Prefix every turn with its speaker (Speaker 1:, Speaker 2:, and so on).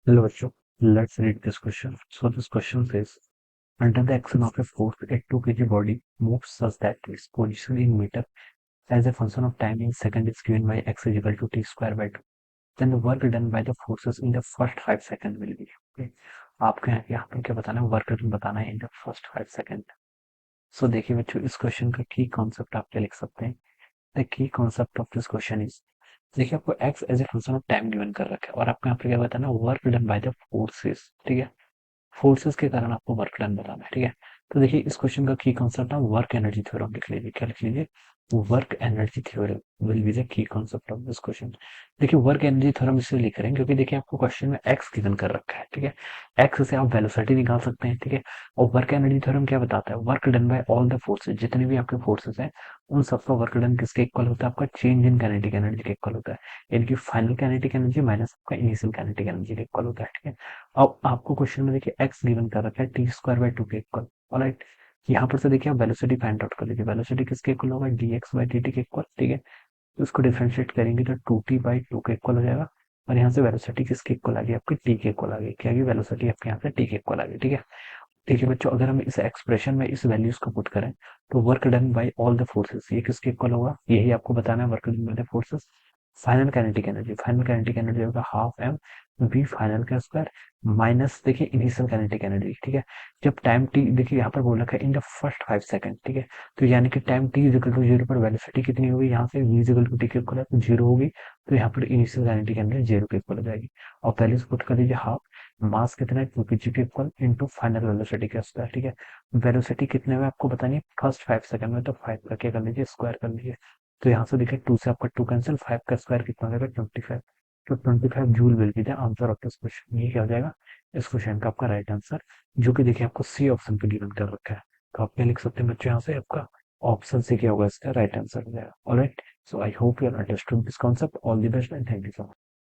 Speaker 1: Hello, Ashok. Let's read this question. So this question says, under the action of a force, a 2 kg body moves such that its position in meter as a function of time in second is given by x is equal to t square by 2. Then the work done by the forces in the first 5 seconds will be. Okay. आपको यहाँ पे क्या बताना है, work done बताना है in the first 5 second. सो देखिए बच्चों, इस क्वेश्चन का की कॉन्सेप्ट आप क्या लिख सकते हैं. द की concept of this question is, देखिए आपको x as a function of time given कर रखा है और आपको यहाँ पे क्या बताना है, work done by the forces. ठीक है, फोर्सेस के कारण आपको वर्क डन बताना है. ठीक है, तो देखिए इस क्वेश्चन का की कॉन्सेप्ट है वर्क एनर्जी थ्योरम. लिख लीजिए, क्या लिख लीजिए, work energy theorem will be the की कॉन्सेप्ट ऑफ दिस क्वेश्चन. देखिए वर्क एनर्जी थ्योरम इसलिए लिख रहे हैं क्योंकि देखिए आपको क्वेश्चन में एक्स गिवन कर रखा है. ठीक है, एक्स से आप वेलोसिटी निकाल सकते हैं. ठीक है, और वर्क एनर्जी थ्योरम क्या बताता है, work done by all the forces, जितने भी आपके फोर्सेस हैं उन सबका वर्क डन किसके इक्वल होता है, आपका चेंज इन काइनेटिक एनर्जी के इक्वल होता है. यानी कि फाइनल काइनेटिक एनर्जी माइनस आपका इनिशियल काइनेटिक एनर्जी के इक्वल होता है. ठीक है, अब आपको क्वेश्चन में देखिए एक्स गिवन कर रखा है टी स्क्वायर बाय 2 के इक्वल. ऑलराइट, यहाँ पर से देखिए आप वेलोसिटी फाइंड आउट कर लीजिए. वेलोसिटी किसके इक्वल होगा, D x by D T के इक्वल. ठीक है, तो इसको डिफरेंशिएट करेंगे तो 2t/2 के इक्वल हो जाएगा. और यहाँ से वेलोसिटी किसके इक्वल आ गई, आपकी टी के इक्वल आ गई. क्या आ गई, वेलोसिटी आपके यहाँ से टी के इक्वल आ गई. ठीक है, देखिए बच्चों, अगर हम इस एक्सप्रेशन में इस वैल्यूज को पुट करें तो work done by all the forces ये किसके इक्वल होगा, यही आपको बताना है, work done by the forces. Final kinetic energy होगा हाफ एम वी फाइनल का स्क्वायर माइनस देखिए इनिशियल काइनेटिक एनर्जी. ठीक है, जब टाइम टी, देखिए यहाँ पर बोल रखा है इन द फर्स्ट 5 सेकंड. ठीक है, तो यानी कि time T is equal to zero पर वेलोसिटी कितनी होगी, यहाँ से v is equal to T के इक्वल है तो जीरो होगी. तो यहाँ पर इनिशियल काइनेटिक एनर्जी जीरो के इक्वल हो जाएगी. और पहले से पुट कर दीजिए हाफ मास कितना है 2 kg के इक्वल इनटू फाइनल वेलोसिटी का स्क्वायर. ठीक है, वेलोसिटी कितने में आपको बतानी है, फर्स्ट 5 सेकंड में, तो 5 का क्या कर लीजिए, स्क्वायर कर लीजिए. तो यहाँ से देखिए 2 से आपका 2 कैंसिल, 5 का स्क्वायर कितना हो जाएगा, 25. तो 25 joule will be the answer of this question. ये क्या हो जाएगा, इस क्वेश्चन का आपका राइट आंसर, जो कि देखिए आपको सी ऑप्शन पे गिवन कर रखा है. तो आप क्या लिख सकते हैं बच्चों, यहाँ से आपका ऑप्शन सी क्या होगा, इसका राइट आंसर हो जाएगा. Alright, so I hope you understood this concept. All the best and thank you so much.